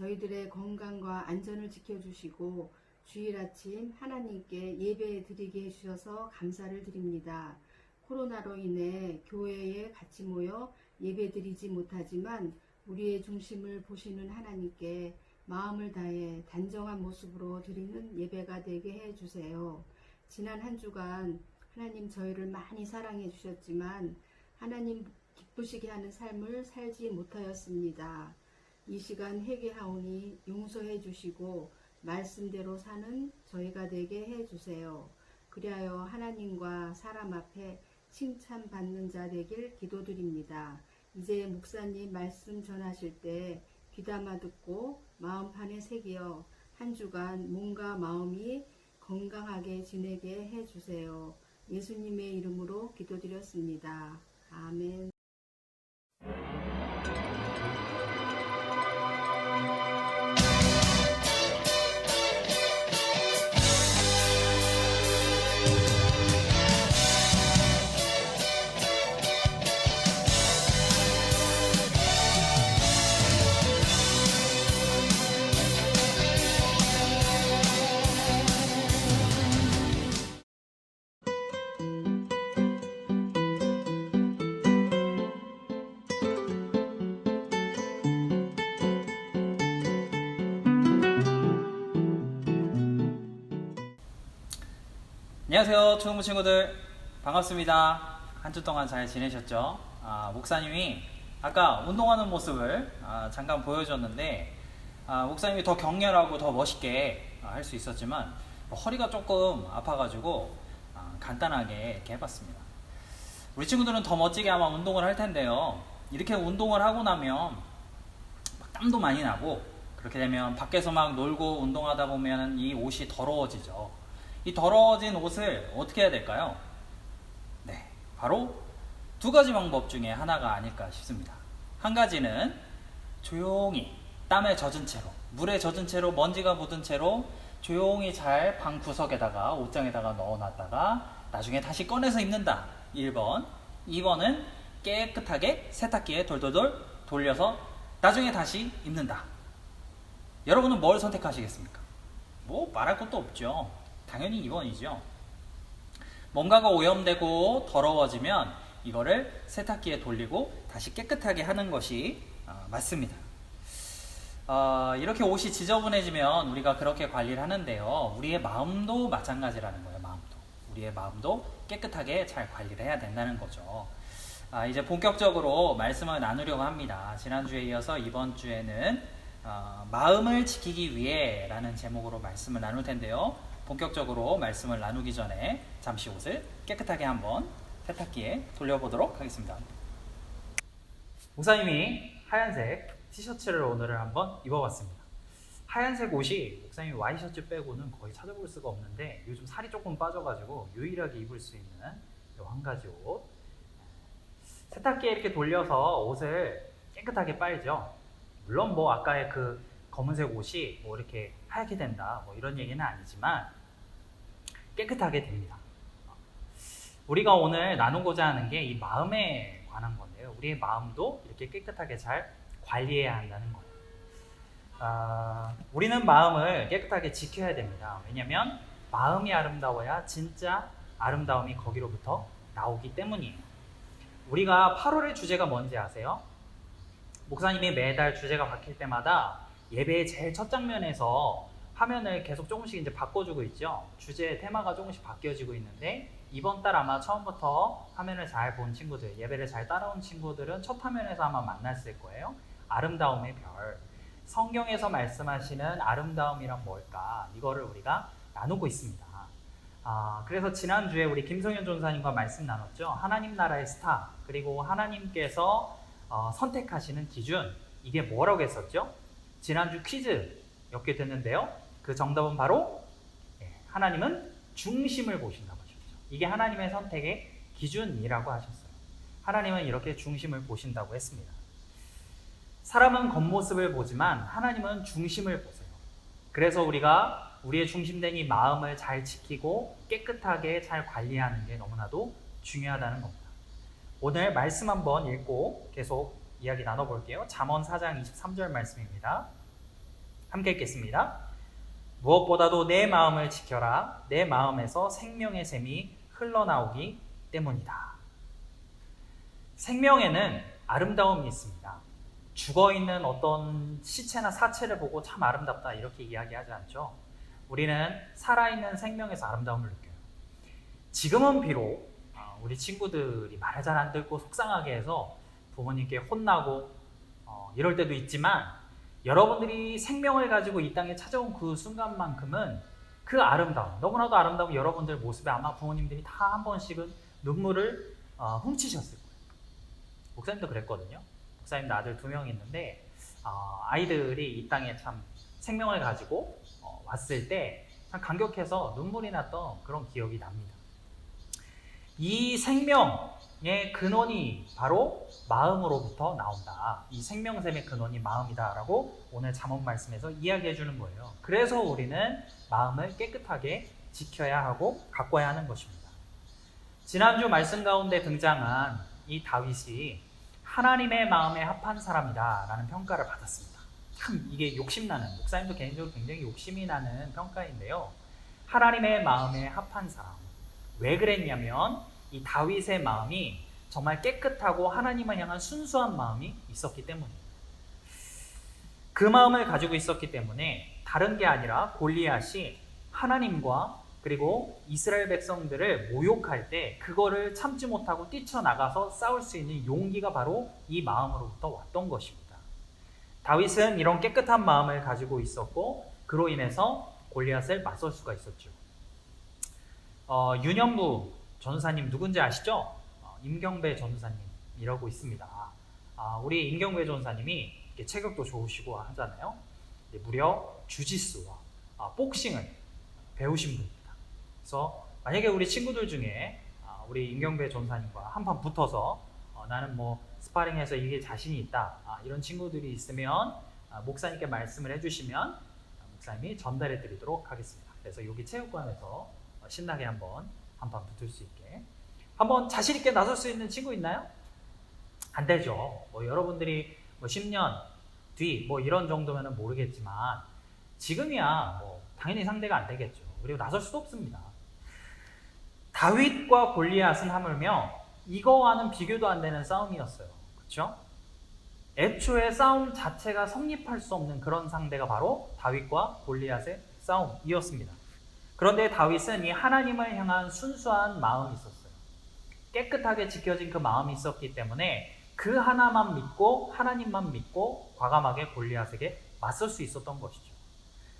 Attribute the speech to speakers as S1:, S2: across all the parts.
S1: 저희들의 건강과 안전을 지켜주시고 주일 아침 하나님께 예배 드리게 해주셔서 감사를 드립니다. 코로나로 인해 교회에 같이 모여 예배 드리지 못하지만 우리의 중심을 보시는 하나님께 마음을 다해 단정한 모습으로 드리는 예배가 되게 해주세요. 지난 한 주간 하나님 저희를 많이 사랑해 주셨지만 하나님 기쁘시게 하는 삶을 살지 못하였습니다. 이 시간 회개하오니 용서해 주시고 말씀대로 사는 저희가 되게 해 주세요. 그리하여 하나님과 사람 앞에 칭찬받는 자 되길 기도드립니다. 이제 목사님 말씀 전하실 때 귀담아 듣고 마음판에 새기어 한 주간 몸과 마음이 건강하게 지내게 해 주세요. 예수님의 이름으로 기도드렸습니다. 아멘.
S2: 안녕하세요, 초등부 친구들. 반갑습니다. 한 주 동안 잘 지내셨죠? 목사님이 아까 운동하는 모습을 잠깐 보여줬는데 목사님이 더 격렬하고 더 멋있게 할 수 있었지만 허리가 조금 아파가지고 간단하게 이렇게 해봤습니다. 우리 친구들은 더 멋지게 아마 운동을 할 텐데요. 이렇게 운동을 하고 나면 막 땀도 많이 나고, 그렇게 되면 밖에서 막 놀고 운동하다 보면 이 옷이 더러워지죠. 이 더러워진 옷을 어떻게 해야 될까요? 네, 바로 두 가지 방법 중에 하나가 아닐까 싶습니다. 한 가지는 조용히 땀에 젖은 채로, 물에 젖은 채로, 먼지가 묻은 채로 조용히 잘 방 구석에다가, 옷장에다가 넣어놨다가 나중에 다시 꺼내서 입는다. 1번. 2번은 깨끗하게 세탁기에 돌돌돌 돌려서 나중에 다시 입는다. 여러분은 뭘 선택하시겠습니까? 뭐 말할 것도 없죠. 당연히 2번이죠. 뭔가가 오염되고 더러워지면 이거를 세탁기에 돌리고 다시 깨끗하게 하는 것이 맞습니다. 이렇게 옷이 지저분해지면 우리가 그렇게 관리를 하는데요. 우리의 마음도 마찬가지라는 거예요. 우리의 마음도 깨끗하게 잘 관리를 해야 된다는 거죠. 이제 본격적으로 말씀을 나누려고 합니다. 지난주에 이어서 이번 주에는 마음을 지키기 위해 라는 제목으로 말씀을 나눌 텐데요. 본격적으로 말씀을 나누기 전에 잠시 옷을 깨끗하게 한번 세탁기에 돌려보도록 하겠습니다. 목사님이 하얀색 티셔츠를 오늘은 한번 입어봤습니다. 하얀색 옷이 목사님이 와이셔츠 빼고는 거의 찾아볼 수가 없는데, 요즘 살이 조금 빠져가지고 유일하게 입을 수 있는 이 한 가지 옷. 세탁기에 이렇게 돌려서 옷을 깨끗하게 빨죠. 물론 뭐 아까의 그 검은색 옷이 뭐 이렇게 하얗게 된다 뭐 이런 얘기는 아니지만 깨끗하게 됩니다. 우리가 오늘 나누고자 하는 게 이 마음에 관한 건데요. 우리의 마음도 이렇게 깨끗하게 잘 관리해야 한다는 거예요. 우리는 마음을 깨끗하게 지켜야 됩니다. 왜냐하면 마음이 아름다워야 진짜 아름다움이 거기로부터 나오기 때문이에요. 우리가 8월의 주제가 뭔지 아세요? 목사님이 매달 주제가 바뀔 때마다 예배의 제일 첫 장면에서 화면을 계속 조금씩 이제 바꿔주고 있죠. 주제 테마가 조금씩 바뀌어지고 있는데, 이번 달 아마 처음부터 화면을 잘 본 친구들, 예배를 잘 따라온 친구들은 첫 화면에서 아마 만났을 거예요. 아름다움의 별. 성경에서 말씀하시는 아름다움이란 뭘까? 이거를 우리가 나누고 있습니다. 그래서 지난주에 우리 김성현 전사님과 말씀 나눴죠. 하나님 나라의 스타, 그리고 하나님께서 선택하시는 기준, 이게 뭐라고 했었죠? 지난주 퀴즈였게 됐는데요. 그 정답은 바로 하나님은 중심을 보신다고 하셨죠. 이게 하나님의 선택의 기준이라고 하셨어요. 하나님은 이렇게 중심을 보신다고 했습니다. 사람은 겉모습을 보지만 하나님은 중심을 보세요. 그래서 우리가 우리의 중심된 이 마음을 잘 지키고 깨끗하게 잘 관리하는 게 너무나도 중요하다는 겁니다. 오늘 말씀 한번 읽고 계속 이야기 나눠볼게요. 잠언 4장 23절 말씀입니다. 함께 읽겠습니다. 무엇보다도 내 마음을 지켜라. 내 마음에서 생명의 샘이 흘러나오기 때문이다. 생명에는 아름다움이 있습니다. 죽어있는 어떤 시체나 사체를 보고 참 아름답다 이렇게 이야기하지 않죠. 우리는 살아있는 생명에서 아름다움을 느껴요. 지금은 비록 우리 친구들이 말을 잘 안 듣고 속상하게 해서 부모님께 혼나고 이럴 때도 있지만, 여러분들이 생명을 가지고 이 땅에 찾아온 그 순간만큼은 그 아름다움, 너무나도 아름다운 여러분들 모습에 아마 부모님들이 다 한 번씩은 눈물을 훔치셨을 거예요. 목사님도 그랬거든요. 목사님도 아들 2명 있는데 아이들이 이 땅에 참 생명을 가지고 왔을 때 참 감격해서 눈물이 났던 그런 기억이 납니다. 이 생명의 근원이 바로 마음으로부터 나온다. 이 생명샘의 근원이 마음이다 라고 오늘 잠언 말씀에서 이야기해 주는 거예요. 그래서 우리는 마음을 깨끗하게 지켜야 하고 가꿔야 하는 것입니다. 지난주 말씀 가운데 등장한 이 다윗이 하나님의 마음에 합한 사람이다 라는 평가를 받았습니다. 참 이게 욕심나는, 목사님도 개인적으로 굉장히 욕심이 나는 평가인데요. 하나님의 마음에 합한 사람. 왜 그랬냐면 이 다윗의 마음이 정말 깨끗하고 하나님을 향한 순수한 마음이 있었기 때문이에요. 그 마음을 가지고 있었기 때문에 다른 게 아니라 골리앗이 하나님과 그리고 이스라엘 백성들을 모욕할 때 그거를 참지 못하고 뛰쳐나가서 싸울 수 있는 용기가 바로 이 마음으로부터 왔던 것입니다. 다윗은 이런 깨끗한 마음을 가지고 있었고 그로 인해서 골리앗을 맞설 수가 있었죠. 윤현부 전사님 누군지 아시죠? 임경배 전사님이라고 있습니다. 우리 임경배 전사님이 체격도 좋으시고 하잖아요. 무려 주짓수와 복싱을 배우신 분입니다. 그래서 만약에 우리 친구들 중에 우리 임경배 전사님과 한판 붙어서 나는 뭐 스파링해서 이게 자신이 있다 이런 친구들이 있으면 목사님께 말씀을 해주시면 목사님이 전달해 드리도록 하겠습니다. 그래서 여기 체육관에서 신나게 한판 붙을 수 있게 한번 자신 있게 나설 수 있는 친구 있나요? 안 되죠. 뭐 여러분들이 뭐 10년 뒤 뭐 이런 정도면은 모르겠지만 지금이야 뭐 당연히 상대가 안 되겠죠. 그리고 나설 수도 없습니다. 다윗과 골리앗은 하물며 이거와는 비교도 안 되는 싸움이었어요. 그렇죠? 애초에 싸움 자체가 성립할 수 없는 그런 상대가 바로 다윗과 골리앗의 싸움이었습니다. 그런데 다윗은 이 하나님을 향한 순수한 마음이 있었어요. 깨끗하게 지켜진 그 마음이 있었기 때문에 그 하나만 믿고 하나님만 믿고 과감하게 골리앗에게 맞설 수 있었던 것이죠.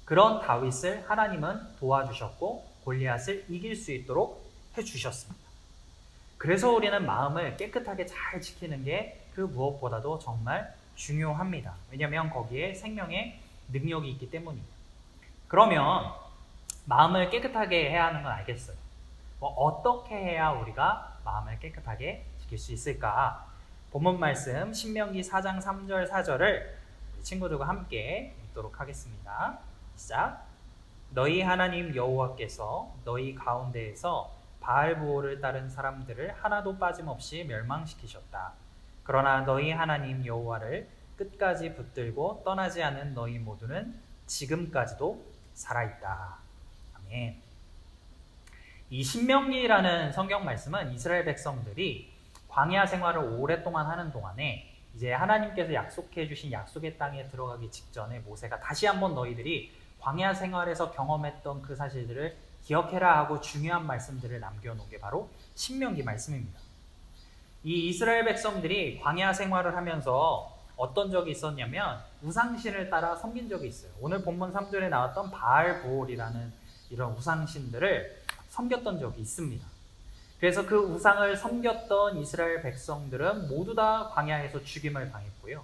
S2: 그런 다윗을 하나님은 도와주셨고 골리앗을 이길 수 있도록 해주셨습니다. 그래서 우리는 마음을 깨끗하게 잘 지키는 게 그 무엇보다도 정말 중요합니다. 왜냐하면 거기에 생명의 능력이 있기 때문이에요. 그러면 마음을 깨끗하게 해야 하는 건 알겠어요. 어떻게 해야 우리가 마음을 깨끗하게 지킬 수 있을까? 본문 말씀 신명기 4장 3절 4절을 우리 친구들과 함께 읽도록 하겠습니다. 시작. 너희 하나님 여호와께서 너희 가운데에서 바알보오를 따른 사람들을 하나도 빠짐없이 멸망시키셨다. 그러나 너희 하나님 여호와를 끝까지 붙들고 떠나지 않은 너희 모두는 지금까지도 살아있다. 아멘. 이 신명기라는 성경 말씀은 이스라엘 백성들이 광야 생활을 오랫동안 하는 동안에 이제 하나님께서 약속해 주신 약속의 땅에 들어가기 직전에 모세가 다시 한번 너희들이 광야 생활에서 경험했던 그 사실들을 기억해라 하고 중요한 말씀들을 남겨놓은 게 바로 신명기 말씀입니다. 이 이스라엘 백성들이 광야 생활을 하면서 어떤 적이 있었냐면 우상신을 따라 섬긴 적이 있어요. 오늘 본문 3절에 나왔던 바알보올이라는 이런 우상신들을 섬겼던 적이 있습니다. 그래서 그 우상을 섬겼던 이스라엘 백성들은 모두 다 광야에서 죽임을 당했고요.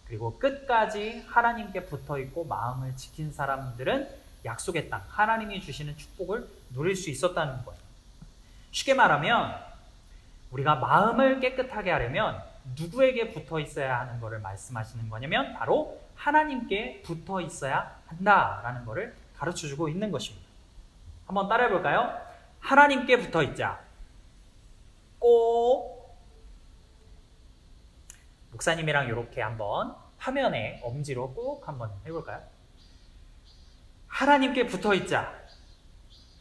S2: 그리고 끝까지 하나님께 붙어있고 마음을 지킨 사람들은 약속의 땅, 하나님이 주시는 축복을 누릴 수 있었다는 거예요. 쉽게 말하면 우리가 마음을 깨끗하게 하려면 누구에게 붙어 있어야 하는 것을 말씀하시는 거냐면 바로 하나님께 붙어 있어야 한다라는 것을 가르쳐주고 있는 것입니다. 한번 따라해 볼까요? 하나님께 붙어 있자. 꼭 목사님이랑 이렇게 한번 화면에 엄지로 꾹 한번 해볼까요? 하나님께 붙어 있자.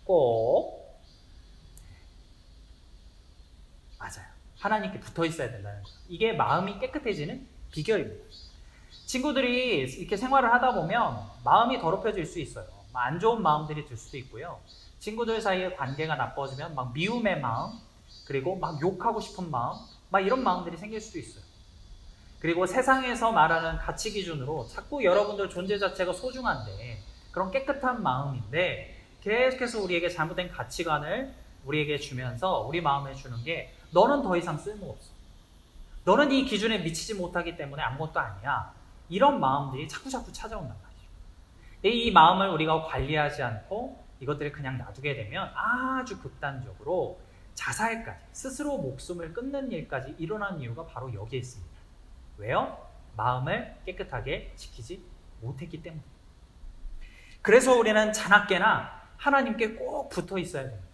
S2: 꼭. 맞아요. 하나님께 붙어 있어야 된다는 거예요. 이게 마음이 깨끗해지는 비결입니다. 친구들이 이렇게 생활을 하다 보면 마음이 더럽혀질 수 있어요. 안 좋은 마음들이 들 수도 있고요. 친구들 사이에 관계가 나빠지면 막 미움의 마음, 그리고 막 욕하고 싶은 마음, 막 이런 마음들이 생길 수도 있어요. 그리고 세상에서 말하는 가치 기준으로 자꾸 여러분들 존재 자체가 소중한데, 그런 깨끗한 마음인데 계속해서 우리에게 잘못된 가치관을 우리에게 주면서 우리 마음에 주는 게, 너는 더 이상 쓸모없어, 너는 이 기준에 미치지 못하기 때문에 아무것도 아니야, 이런 마음들이 자꾸자꾸 찾아온단 말이죠. 이 마음을 우리가 관리하지 않고 이것들을 그냥 놔두게 되면 아주 극단적으로 자살까지, 스스로 목숨을 끊는 일까지 일어나는 이유가 바로 여기에 있습니다. 왜요? 마음을 깨끗하게 지키지 못했기 때문에. 그래서 우리는 자나깨나 하나님께 꼭 붙어 있어야 됩니다.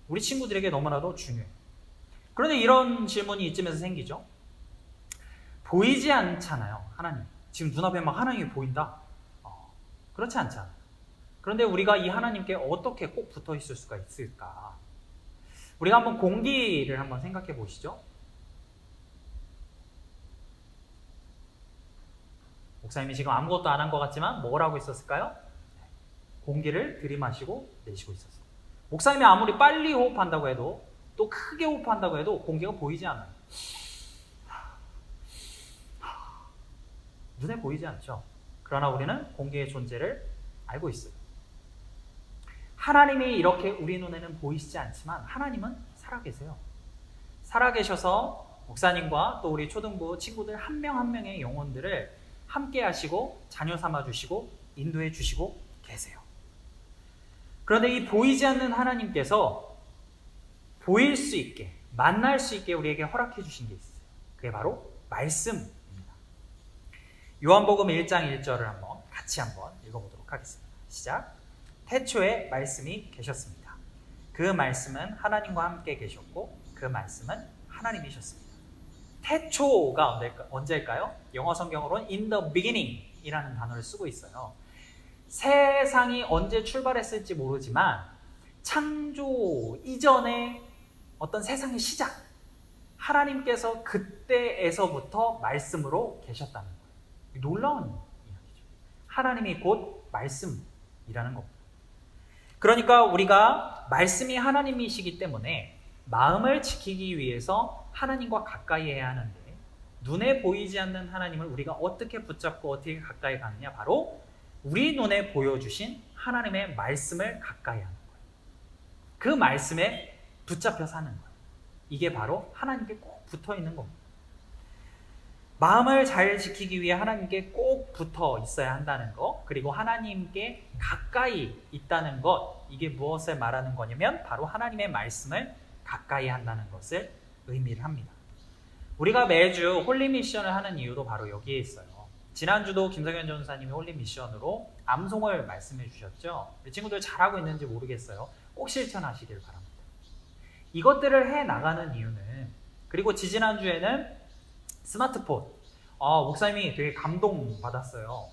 S2: 우리 친구들에게 너무나도 중요해요. 그런데 이런 질문이 이쯤에서 생기죠. 보이지 않잖아요, 하나님. 지금 눈앞에 막 하나님이 보인다? 그렇지 않잖아요. 그런데 우리가 이 하나님께 어떻게 꼭 붙어 있을 수가 있을까? 우리가 한번 공기를 한번 생각해 보시죠. 목사님이 지금 아무것도 안 한 것 같지만 뭘 하고 있었을까요? 공기를 들이마시고 내쉬고 있었어요. 목사님이 아무리 빨리 호흡한다고 해도, 또 크게 호흡한다고 해도 공기가 보이지 않아요. 눈에 보이지 않죠. 그러나 우리는 공기의 존재를 알고 있어요. 하나님이 이렇게 우리 눈에는 보이시지 않지만 하나님은 살아계세요. 살아계셔서 목사님과 또 우리 초등부 친구들 한 명 한 명의 영혼들을 함께 하시고 자녀 삼아 주시고 인도해 주시고 계세요. 그런데 이 보이지 않는 하나님께서 보일 수 있게, 만날 수 있게 우리에게 허락해 주신 게 있어요. 그게 바로 말씀입니다. 요한복음 1장 1절을 같이 한번 읽어보도록 하겠습니다. 시작. 태초에 말씀이 계셨습니다. 그 말씀은 하나님과 함께 계셨고 그 말씀은 하나님이셨습니다. 태초가 언제일까요? 영어 성경으로는 in the beginning 이라는 단어를 쓰고 있어요. 세상이 언제 출발했을지 모르지만 창조 이전에 어떤 세상의 시작, 하나님께서 그때에서부터 말씀으로 계셨다는 거예요. 놀라운 이야기죠. 하나님이 곧 말씀이라는 겁니다. 그러니까 우리가 말씀이 하나님이시기 때문에 마음을 지키기 위해서 하나님과 가까이 해야 하는데, 눈에 보이지 않는 하나님을 우리가 어떻게 붙잡고 어떻게 가까이 가느냐? 바로 우리 눈에 보여주신 하나님의 말씀을 가까이 하는 거예요. 그 말씀에 붙잡혀 사는 거예요. 이게 바로 하나님께 꼭 붙어 있는 겁니다. 마음을 잘 지키기 위해 하나님께 꼭 붙어 있어야 한다는 것, 그리고 하나님께 가까이 있다는 것, 이게 무엇을 말하는 거냐면 바로 하나님의 말씀을 가까이 한다는 것을 의미를 합니다. 우리가 매주 홀리 미션을 하는 이유도 바로 여기에 있어요. 지난주도 김성현 전사님이 홀리 미션으로 암송을 말씀해 주셨죠. 우리 친구들 잘하고 있는지 모르겠어요. 꼭 실천하시길 바랍니다. 이것들을 해 나가는 이유는, 그리고 지지난주에는 스마트폰, 목사님이 되게 감동받았어요.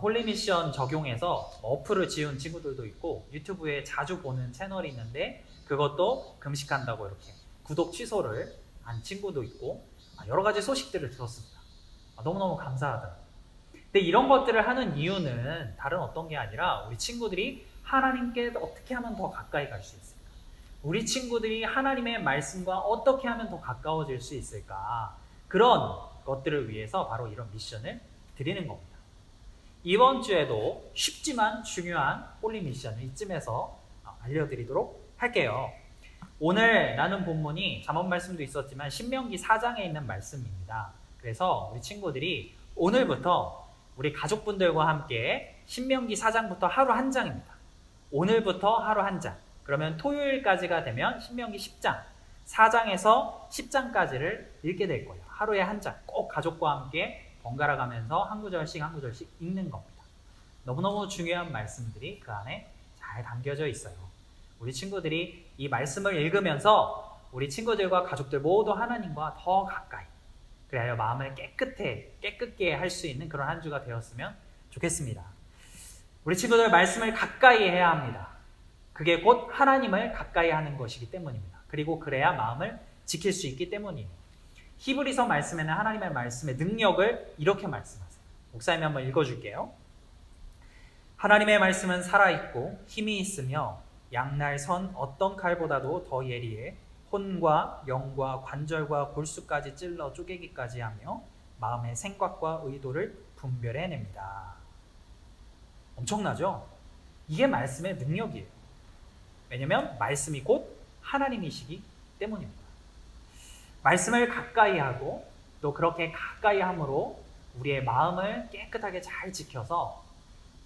S2: 홀리 미션 적용해서 어플을 지은 친구들도 있고 유튜브에 자주 보는 채널이 있는데 그것도 금식한다고 이렇게 구독 취소를 한 친구도 있고, 여러 가지 소식들을 들었습니다. 너무너무 감사하더라고요. 근데 이런 것들을 하는 이유는 다른 어떤 게 아니라 우리 친구들이 하나님께 어떻게 하면 더 가까이 갈 수 있을까? 우리 친구들이 하나님의 말씀과 어떻게 하면 더 가까워질 수 있을까? 그런 것들을 위해서 바로 이런 미션을 드리는 겁니다. 이번 주에도 쉽지만 중요한 홀리 미션을 이쯤에서 알려드리도록 할게요. 오늘 나눈 본문이 잠언 말씀도 있었지만 신명기 4장에 있는 말씀입니다. 그래서 우리 친구들이 오늘부터 우리 가족분들과 함께 신명기 4장부터 하루 한 장입니다. 오늘부터 하루 한 장. 그러면 토요일까지가 되면 신명기 10장, 4장에서 10장까지를 읽게 될 거예요. 하루에 한 장. 꼭 가족과 함께 번갈아 가면서 한 구절씩 한 구절씩 읽는 겁니다. 너무너무 중요한 말씀들이 그 안에 잘 담겨져 있어요. 우리 친구들이 이 말씀을 읽으면서 우리 친구들과 가족들 모두 하나님과 더 가까이, 그래야 마음을 깨끗게 할 수 있는 그런 한 주가 되었으면 좋겠습니다. 우리 친구들 말씀을 가까이 해야 합니다. 그게 곧 하나님을 가까이 하는 것이기 때문입니다. 그리고 그래야 마음을 지킬 수 있기 때문이에요. 히브리서 말씀에는 하나님의 말씀의 능력을 이렇게 말씀하세요. 목사님이 한번 읽어줄게요. 하나님의 말씀은 살아있고 힘이 있으며 양날 선 어떤 칼보다도 더 예리해 혼과 영과 관절과 골수까지 찔러 쪼개기까지 하며 마음의 생각과 의도를 분별해냅니다. 엄청나죠? 이게 말씀의 능력이에요. 왜냐하면 말씀이 곧 하나님이시기 때문입니다. 말씀을 가까이 하고 또 그렇게 가까이 함으로 우리의 마음을 깨끗하게 잘 지켜서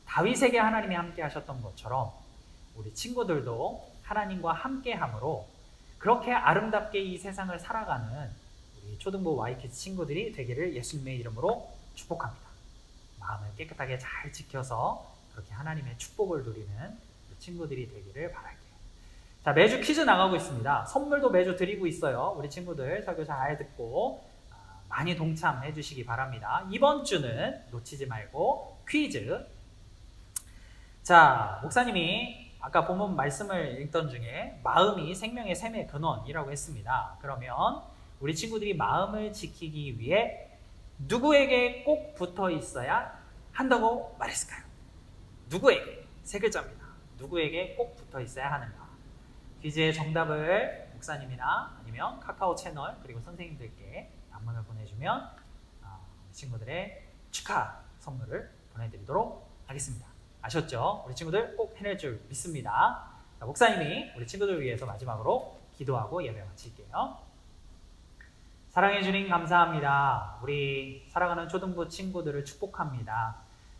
S2: 다윗에게 하나님이 함께 하셨던 것처럼 우리 친구들도 하나님과 함께 함으로 그렇게 아름답게 이 세상을 살아가는 우리 초등부 Ykids 친구들이 되기를 예수님의 이름으로 축복합니다. 마음을 깨끗하게 잘 지켜서 그렇게 하나님의 축복을 누리는 우리 친구들이 되기를 바랄게요. 자, 매주 퀴즈 나가고 있습니다. 선물도 매주 드리고 있어요. 우리 친구들 설교 잘 듣고 많이 동참해 주시기 바랍니다. 이번 주는 놓치지 말고 퀴즈. 자, 목사님이 아까 본문 말씀을 읽던 중에 마음이 생명의 샘의 근원이라고 했습니다. 그러면 우리 친구들이 마음을 지키기 위해 누구에게 꼭 붙어 있어야 한다고 말했을까요? 누구에게? 세 글자입니다. 누구에게 꼭 붙어 있어야 하는가? 퀴즈의 정답을 목사님이나 아니면 카카오 채널 그리고 선생님들께 단문을 보내주면 친구들의 축하 선물을 보내드리도록 하겠습니다. 아셨죠? 우리 친구들 꼭 해낼 줄 믿습니다. 자, 목사님이 우리 친구들을 위해서 마지막으로 기도하고 예배 마칠게요. 사랑해 주님 감사합니다. 우리 사랑하는 초등부 친구들을 축복합니다.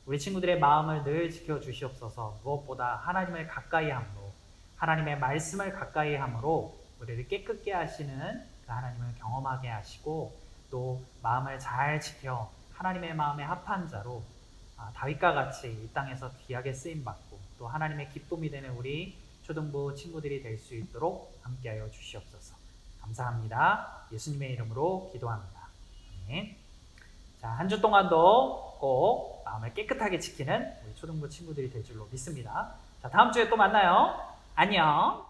S2: 우리 친구들의 마음을 늘 지켜주시옵소서. 무엇보다 하나님을 가까이 함으로 하나님의 말씀을 가까이 함으로 우리를 깨끗게 하시는 그 하나님을 경험하게 하시고 또 마음을 잘 지켜 하나님의 마음에 합한 자로 다윗과 같이 이 땅에서 귀하게 쓰임받고 또 하나님의 기쁨이 되는 우리 초등부 친구들이 될 수 있도록 함께하여 주시옵소서. 감사합니다. 예수님의 이름으로 기도합니다. 아멘. 자, 한 주 동안도 꼭 마음을 깨끗하게 지키는 우리 초등부 친구들이 될 줄로 믿습니다. 자, 다음 주에 또 만나요. 안녕.